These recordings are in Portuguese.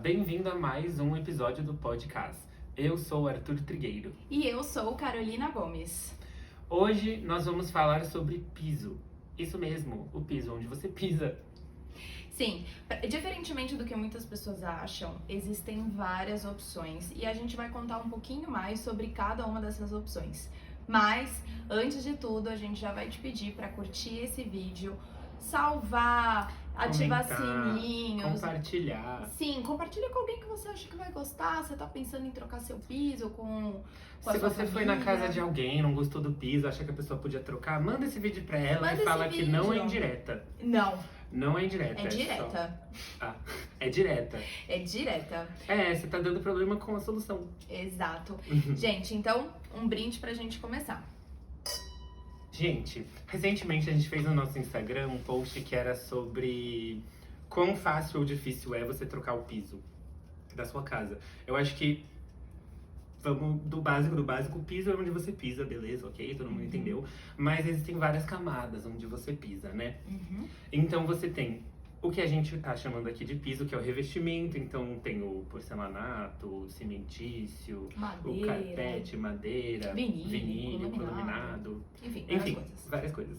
bem-vindo a mais um episódio do podcast. Eu sou o Arthur Trigueiro. E eu sou Carolina Gomes. Hoje nós vamos falar sobre piso. Isso mesmo, o piso onde você pisa. Sim, diferentemente do que muitas pessoas acham, existem várias opções e a gente vai contar um pouquinho mais sobre cada uma dessas opções. Mas, antes de tudo, a gente já vai te pedir para curtir esse vídeo, salvar, ativar sininhos. Compartilhar. Sim, compartilha com alguém que você acha que vai gostar. Você tá pensando em trocar seu piso com a Se sua você foi família. na casa de alguém, não gostou do piso, acha que a pessoa podia trocar, manda esse vídeo pra ela Manda e fala esse que vídeo. não é indireta. Não é indireta. É direta. É direta. É direta. Você tá dando problema com a solução. Exato. Gente, então, um brinde pra gente começar. Gente, recentemente a gente fez no nosso Instagram um post que era sobre quão fácil ou difícil é você trocar o piso da sua casa. Eu acho que vamos do básico, o piso é onde você pisa, beleza, ok, todo mundo entendeu. Mas existem várias camadas onde você pisa, né? Então você tem o que a gente tá chamando aqui de piso, que é o revestimento. Então tem o porcelanato, o cimentício, o carpete, madeira, vinílico, laminado. Enfim, várias coisas.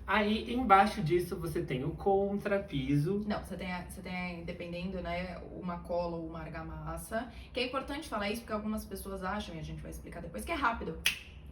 Aí, embaixo disso, você tem o contrapiso. Não, você tem, dependendo, né, uma cola ou uma argamassa. Que é importante falar isso, porque algumas pessoas acham, e a gente vai explicar depois, que é rápido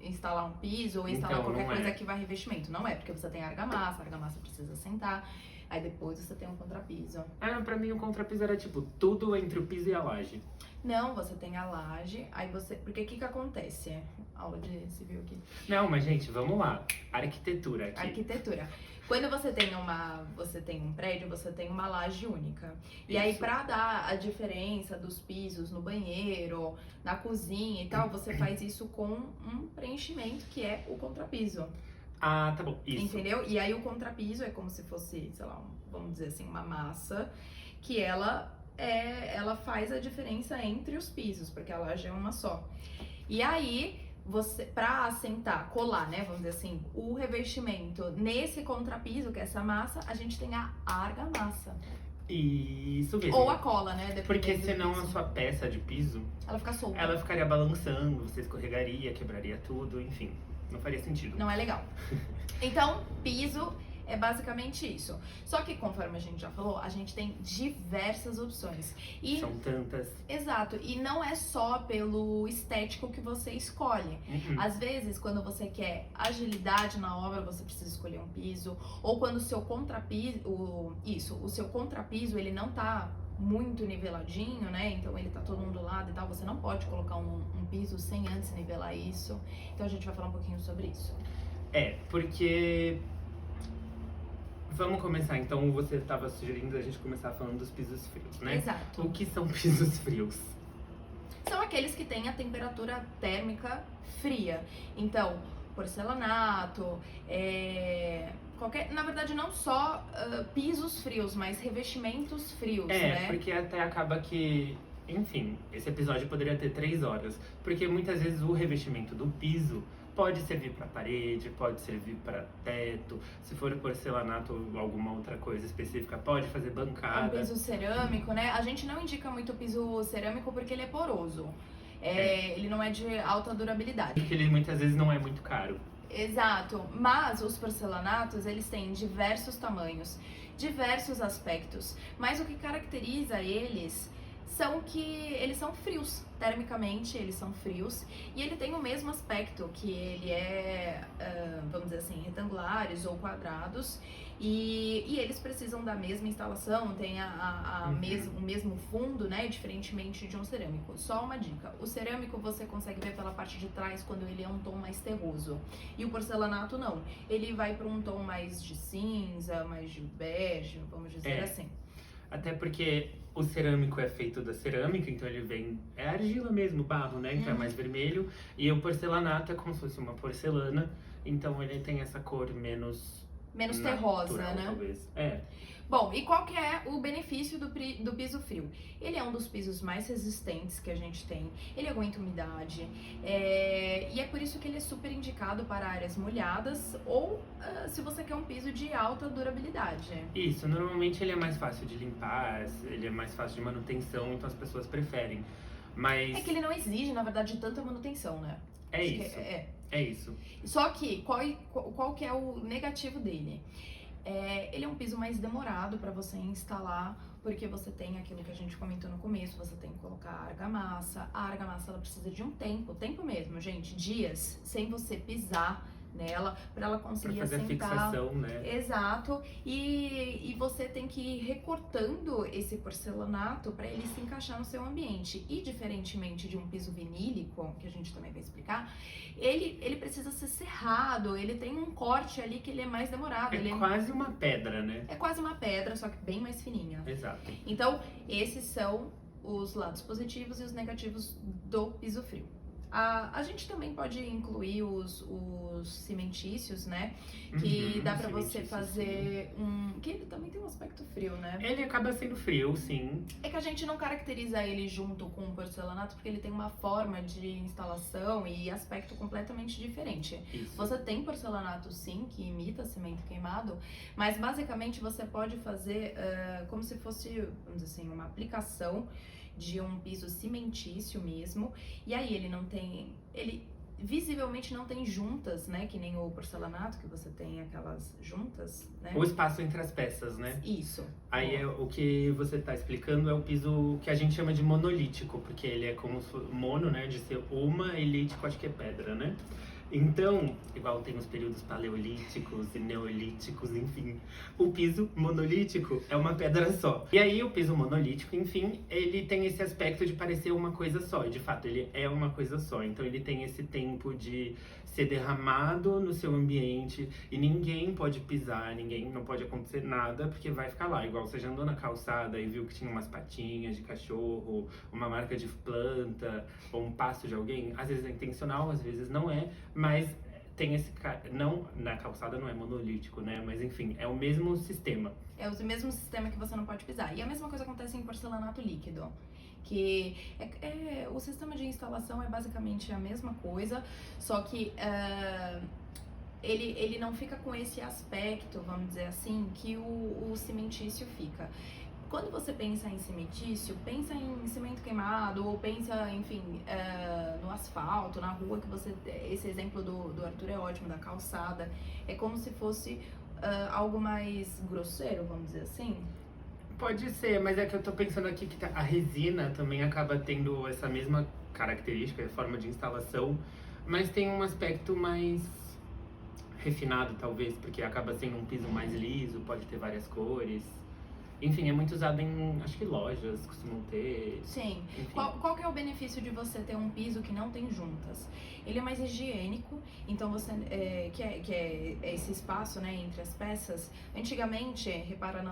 instalar um piso ou instalar Então, qualquer não é. coisa que vai revestimento. Não é, porque você tem a argamassa precisa sentar. Aí depois você tem um contrapiso. Pra mim o contrapiso era tipo tudo entre o piso e a laje. Não, você tem a laje, aí você... Porque o que acontece? Aula de civil aqui. Não, mas gente, vamos lá. Arquitetura aqui. Arquitetura. Quando você tem um prédio, você tem uma laje única. E aí, Isso. pra dar a diferença dos pisos no banheiro, na cozinha e tal, você faz isso com um preenchimento que é o contrapiso. Ah, tá bom. Isso. Entendeu? E aí o contrapiso é como se fosse, sei lá, vamos dizer assim, uma massa que ela faz a diferença entre os pisos, porque a laje é uma só. E aí, você, pra assentar, colar, né, vamos dizer assim, o revestimento nesse contrapiso, que é essa massa, a gente tem a argamassa. Isso mesmo. Ou a cola, né? Dependendo Porque do senão piso. a sua peça de piso, Ela fica solta. ela ficaria balançando, você escorregaria, quebraria tudo, enfim. Não faria sentido. Não é legal. Então, piso é basicamente isso. Só que, conforme a gente já falou, a gente tem diversas opções. E, São tantas. exato. E não é só pelo estético que você escolhe. Às vezes, quando você quer agilidade na obra, você precisa escolher um piso. Ou quando o seu contrapiso... o seu contrapiso, ele não tá muito niveladinho, né? Então ele tá todo um do lado e tal. Você não pode colocar um piso sem antes nivelar isso. Então a gente vai falar um pouquinho sobre isso. Porque... Vamos começar, então, você estava sugerindo a gente começar falando dos pisos frios, né? Exato. O que são pisos frios? São aqueles que têm a temperatura térmica fria. Então, porcelanato, na verdade, não só pisos frios, mas revestimentos frios, né? Porque até acaba que... Enfim, esse episódio poderia ter 3 horas. Porque muitas vezes o revestimento do piso pode servir para parede, pode servir para teto. Se for porcelanato ou alguma outra coisa específica, pode fazer bancada. Um piso cerâmico, né? A gente não indica muito piso cerâmico porque ele é poroso. Ele não é de alta durabilidade. Porque ele muitas vezes não é muito caro. Exato, mas os porcelanatos, eles têm diversos tamanhos, diversos aspectos, mas o que caracteriza eles são que eles são frios, termicamente eles são frios, e ele tem o mesmo aspecto, que ele vamos dizer assim, retangulares ou quadrados, e eles precisam da mesma instalação, tem o mesmo fundo, né, diferentemente de um cerâmico. Só uma dica, o cerâmico você consegue ver pela parte de trás quando ele é um tom mais terroso, e o porcelanato não, ele vai para um tom mais de cinza, mais de bege, vamos dizer assim. Até porque o cerâmico é feito da cerâmica, então ele vem... É argila mesmo, barro, né? Então é mais vermelho. E o porcelanato é como se fosse uma porcelana. Então ele tem essa cor menos terrosa, natural, né? Talvez. Bom, e qual que é o benefício do piso frio? Ele é um dos pisos mais resistentes que a gente tem, ele aguenta umidade, e é por isso que ele é super indicado para áreas molhadas ou se você quer um piso de alta durabilidade. Isso, normalmente ele é mais fácil de limpar, ele é mais fácil de manutenção, então as pessoas preferem. Mas É que ele não exige, na verdade, tanta manutenção, né? é Acho que isso, é isso. Só que, qual que é o negativo dele? Ele é um piso mais demorado para você instalar, porque você tem aquilo que a gente comentou no começo, você tem que colocar a argamassa. A argamassa, ela precisa de um tempo mesmo, gente, dias, sem você pisar nela, para ela conseguir Pra fazer a assentar. fixação, né? Exato, e você tem que ir recortando esse porcelanato para ele se encaixar no seu ambiente. E diferentemente de um piso vinílico, que a gente também vai explicar, ele precisa ser serrado, ele tem um corte ali que ele é mais demorado. É quase uma pedra, né? É quase uma pedra, só que bem mais fininha. Exato. Então, esses são os lados positivos e os negativos do piso frio. A gente também pode incluir os cimentícios, né? Que dá pra você fazer que ele também tem um aspecto frio, né? Ele acaba sendo frio, sim. É que a gente não caracteriza ele junto com o porcelanato porque ele tem uma forma de instalação e aspecto completamente diferente. Isso. Você tem porcelanato, sim, que imita cimento queimado, mas basicamente você pode fazer como se fosse, vamos dizer assim, uma aplicação de um piso cimentício mesmo, e aí ele visivelmente não tem juntas, né, que nem o porcelanato, que você tem aquelas juntas, né? O espaço entre as peças, né? Isso. Aí o que você tá explicando é o piso que a gente chama de monolítico, porque ele é como mono, né, de ser uma, e lítico acho que é pedra, né? Então, igual tem os períodos paleolíticos e neolíticos, enfim, o piso monolítico é uma pedra só. E aí o piso monolítico, enfim, ele tem esse aspecto de parecer uma coisa só, e de fato ele é uma coisa só. Então ele tem esse tempo de ser derramado no seu ambiente e ninguém pode pisar, não pode acontecer nada, porque vai ficar lá. Igual você já andou na calçada e viu que tinha umas patinhas de cachorro, uma marca de planta ou um passo de alguém. Às vezes é intencional, às vezes não é, mas tem esse... Não, na calçada não é monolítico, né? Mas enfim, é o mesmo sistema. É o mesmo sistema que você não pode pisar. E a mesma coisa acontece em porcelanato líquido. Que o sistema de instalação é basicamente a mesma coisa, só que ele não fica com esse aspecto, vamos dizer assim, que o cimentício fica. Quando você pensa em cimentício, pensa em cimento queimado, ou pensa, enfim, no asfalto, na rua, que você... Esse exemplo do Arthur é ótimo, da calçada. É como se fosse algo mais grosseiro, vamos dizer assim. Pode ser, mas é que eu tô pensando aqui que a resina também acaba tendo essa mesma característica, forma de instalação, mas tem um aspecto mais refinado, talvez, porque acaba sendo um piso mais liso, pode ter várias cores. Enfim, é muito usado em, acho que lojas costumam ter. Sim. Enfim. Qual que é o benefício de você ter um piso que não tem juntas? Ele é mais higiênico, então você que é esse espaço, né, entre as peças. Antigamente, repara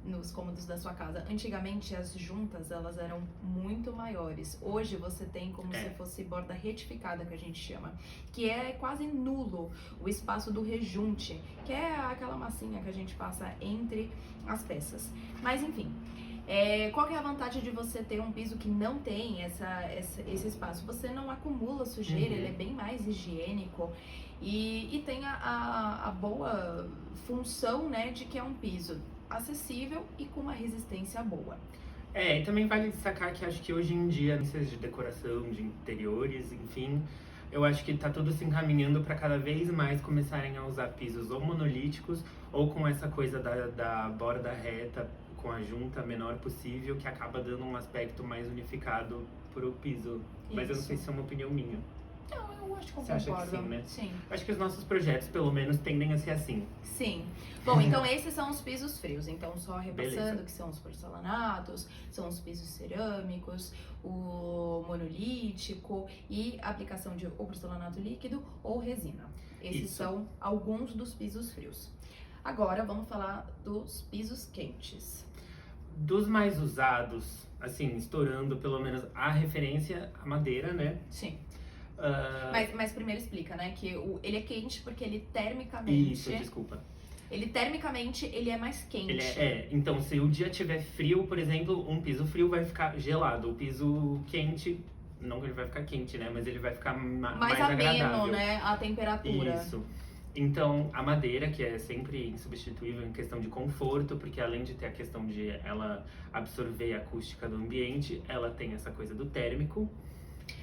nos cômodos da sua casa, antigamente as juntas elas eram muito maiores. Hoje você tem como se fosse borda retificada, que a gente chama, que é quase nulo o espaço do rejunte, que é aquela massinha que a gente passa entre as peças. Mas enfim, qual que é a vantagem de você ter um piso que não tem esse espaço? Você não acumula sujeira, ele é bem mais higiênico e tem a boa função, né, de que é um piso acessível e com uma resistência boa. E também vale destacar que acho que hoje em dia, de decoração, de interiores, enfim, eu acho que tá tudo se encaminhando para cada vez mais começarem a usar pisos ou monolíticos ou com essa coisa da borda reta, com a junta menor possível, que acaba dando um aspecto mais unificado pro piso. Mas eu não sei se é uma opinião minha. Não, eu acho que eu Você acha concordo. que sim, né? Sim. Acho que os nossos projetos, pelo menos, tendem a ser assim. Sim. Bom, então esses são os pisos frios. Então, só repassando, Beleza. que são os porcelanatos, são os pisos cerâmicos, o monolítico e a aplicação de ou porcelanato líquido ou resina. Esses Isso. são alguns dos pisos frios. Agora, vamos falar dos pisos quentes. Dos mais usados, assim, estourando pelo menos a referência, a madeira, né? Sim. Ah, Mas primeiro explica, né, que ele é quente porque ele termicamente... Isso, desculpa. Ele é mais quente. Então se o dia tiver frio, por exemplo, um piso frio vai ficar gelado. O piso quente Não que ele vai ficar quente, né? Mas ele vai ficar Mais agradável. ameno, né? A temperatura. Isso. Então, a madeira, que é sempre insubstituível em questão de conforto, porque além de ter a questão de ela absorver a acústica do ambiente, ela tem essa coisa do térmico.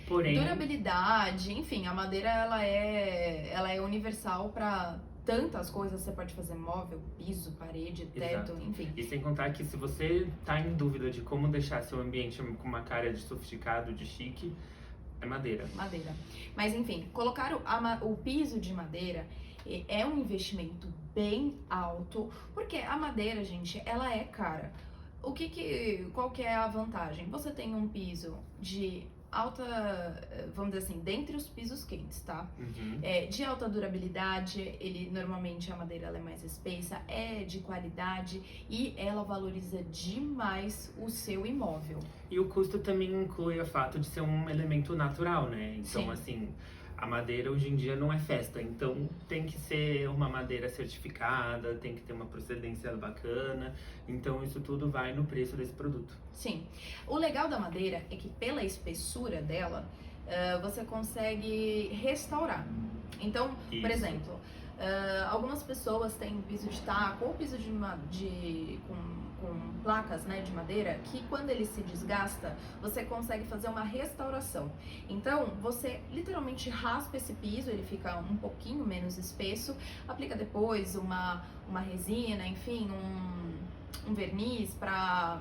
Porém, Durabilidade, enfim, a madeira ela é universal para tantas coisas. Você pode fazer móvel, piso, parede, teto, Exato. enfim. E sem contar que se você tá em dúvida de como deixar seu ambiente com uma cara de sofisticado, de chique, é madeira. Madeira. Mas enfim, colocar o piso de madeira é um investimento bem alto, porque a madeira, gente, ela é cara. Qual que é a vantagem? Você tem um piso de alta, vamos dizer assim, dentre os pisos quentes, tá? Uhum. De alta durabilidade, ele normalmente a madeira ela é mais espessa, é de qualidade e ela valoriza demais o seu imóvel. E o custo também inclui o fato de ser um elemento natural, né? Então, Sim. assim, a madeira hoje em dia não é festa, então tem que ser uma madeira certificada, tem que ter uma procedência bacana, então isso tudo vai no preço desse produto. Sim. O legal da madeira é que pela espessura dela, você consegue restaurar. Então, por Isso. exemplo, algumas pessoas têm piso de taco ou piso com placas, né, de madeira, que quando ele se desgasta, você consegue fazer uma restauração. Então, você literalmente raspa esse piso, ele fica um pouquinho menos espesso, aplica depois uma resina, enfim, um verniz para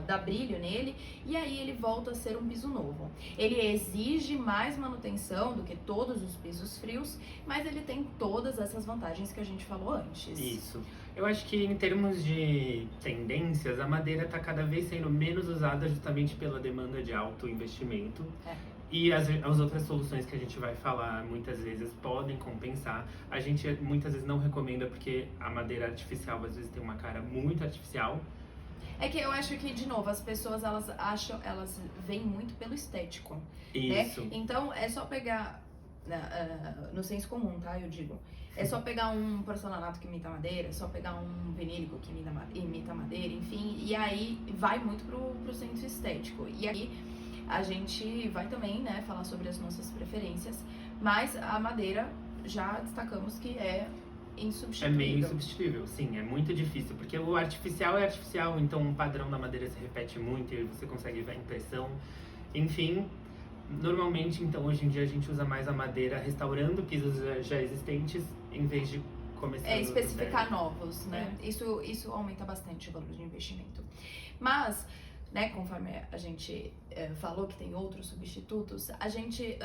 dar brilho nele, e aí ele volta a ser um piso novo. Ele exige mais manutenção do que todos os pisos frios, mas ele tem todas essas vantagens que a gente falou antes. Isso. Eu acho que em termos de tendências, a madeira está cada vez sendo menos usada justamente pela demanda de alto investimento. E as outras soluções que a gente vai falar muitas vezes podem compensar. A gente muitas vezes não recomenda porque a madeira artificial às vezes tem uma cara muito artificial. É que eu acho que, de novo, as pessoas elas veem muito pelo estético. Isso. Né? Então é só pegar, no senso comum, tá? Eu digo. É só pegar um porcelanato que imita madeira, é só pegar um vinílico que imita madeira, enfim. E aí vai muito pro senso estético. E aí a gente vai também, né, falar sobre as nossas preferências, mas a madeira já destacamos que é insubstituível. É meio insubstituível, sim, é muito difícil, porque o artificial é artificial, então o padrão da madeira se repete muito e você consegue ver a impressão. Enfim, normalmente, então, hoje em dia a gente usa mais a madeira restaurando pisos já existentes, em vez de começando especificar novos, né? Isso aumenta bastante o valor de investimento. Mas, né, conforme a gente falou que tem outros substitutos, a gente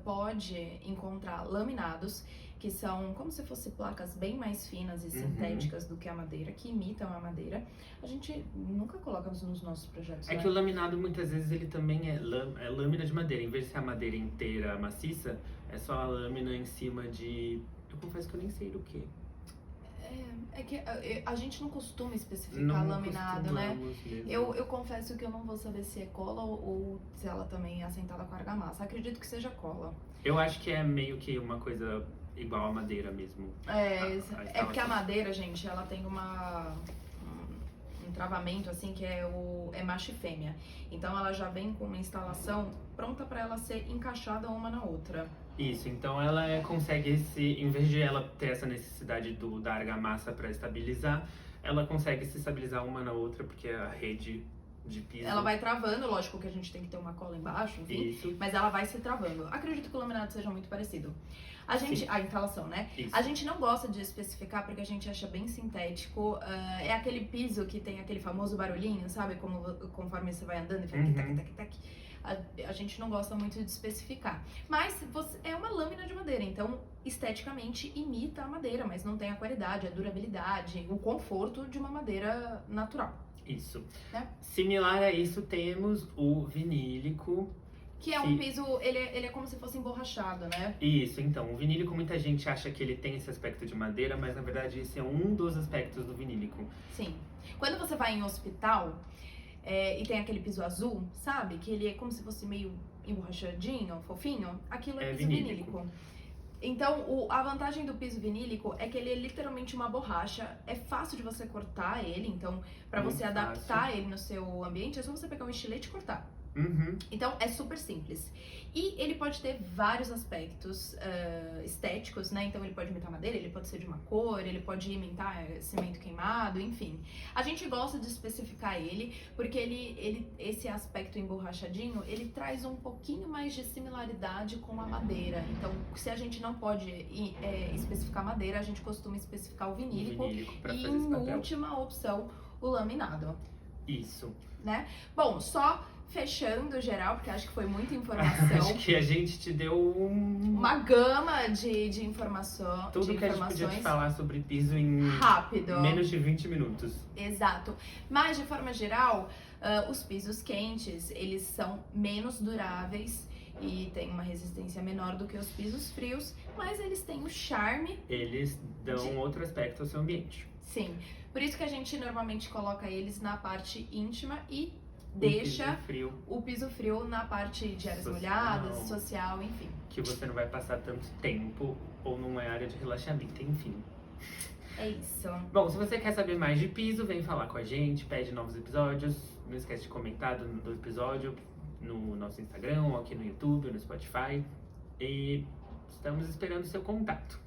pode encontrar laminados, que são como se fossem placas bem mais finas e sintéticas do que a madeira, que imitam a madeira. A gente nunca coloca nos nossos projetos. É que o laminado, muitas vezes, ele também é lâmina de madeira. Em vez de ser a madeira inteira maciça, é só a lâmina em cima de... Eu confesso que eu nem sei do que. É que a gente não costuma especificar laminado, né? Mesmo. Eu confesso que eu não vou saber se é cola ou se ela também é assentada com argamassa. Acredito que seja cola. Eu acho que é meio que uma coisa igual a madeira mesmo. É porque a madeira, gente, ela tem um travamento assim que é macho e fêmea. Então ela já vem com uma instalação pronta para ela ser encaixada uma na outra. Isso, então ela consegue em vez de ela ter essa necessidade da argamassa para estabilizar, ela consegue se estabilizar uma na outra, porque a rede de piso... Ela vai travando, lógico que a gente tem que ter uma cola embaixo, enfim, Isso. mas ela vai se travando. Acredito que o laminado seja muito parecido. A instalação, né? Isso. A gente não gosta de especificar porque a gente acha bem sintético. É aquele piso que tem aquele famoso barulhinho, sabe? Conforme você vai andando e faz tac, tac, tac. A gente não gosta muito de especificar. Mas é uma lâmina de madeira, então esteticamente imita a madeira, mas não tem a qualidade, a durabilidade, o conforto de uma madeira natural. Isso. Né? Similar a isso, temos o vinílico. Que é um piso, ele é como se fosse emborrachado, né? Isso, então, o vinílico, muita gente acha que ele tem esse aspecto de madeira, mas na verdade esse é um dos aspectos do vinílico. Sim. Quando você vai em hospital e tem aquele piso azul, sabe? Que ele é como se fosse meio emborrachadinho, fofinho. Aquilo é piso vinílico. Então, a vantagem do piso vinílico é que ele é literalmente uma borracha. É fácil de você cortar ele, então, para você adaptar ele no seu ambiente, é só você pegar um estilete e cortar. Uhum. Então é super simples. E ele pode ter vários aspectos estéticos, né? Então ele pode imitar madeira, ele pode ser de uma cor, ele pode imitar cimento queimado, enfim. A gente gosta de especificar ele, porque esse aspecto emborrachadinho, ele traz um pouquinho mais de similaridade com a madeira. Então, se a gente não pode especificar madeira, a gente costuma especificar o vinílico. Pra E fazer esse em papel. última opção, o laminado, Isso. né? Bom, só fechando geral, porque acho que foi muita informação. Acho que a gente te deu Uma gama de informação. tudo de que a gente podia te informações falar sobre piso em rápido. menos de 20 minutos. Exato. Mas de forma geral, os pisos quentes, eles são menos duráveis e têm uma resistência menor do que os pisos frios, mas eles têm o charme. Eles dão outro aspecto ao seu ambiente. Sim. Por isso que a gente normalmente coloca eles na parte íntima e O deixa piso frio, o piso frio na parte de áreas Social. molhadas, social, enfim. que você não vai passar tanto tempo ou numa área de relaxamento, enfim. É isso. Bom, se você quer saber mais de piso, vem falar com a gente, pede novos episódios. Não esquece de comentar do episódio no nosso Instagram, ou aqui no YouTube, no Spotify. E estamos esperando o seu contato.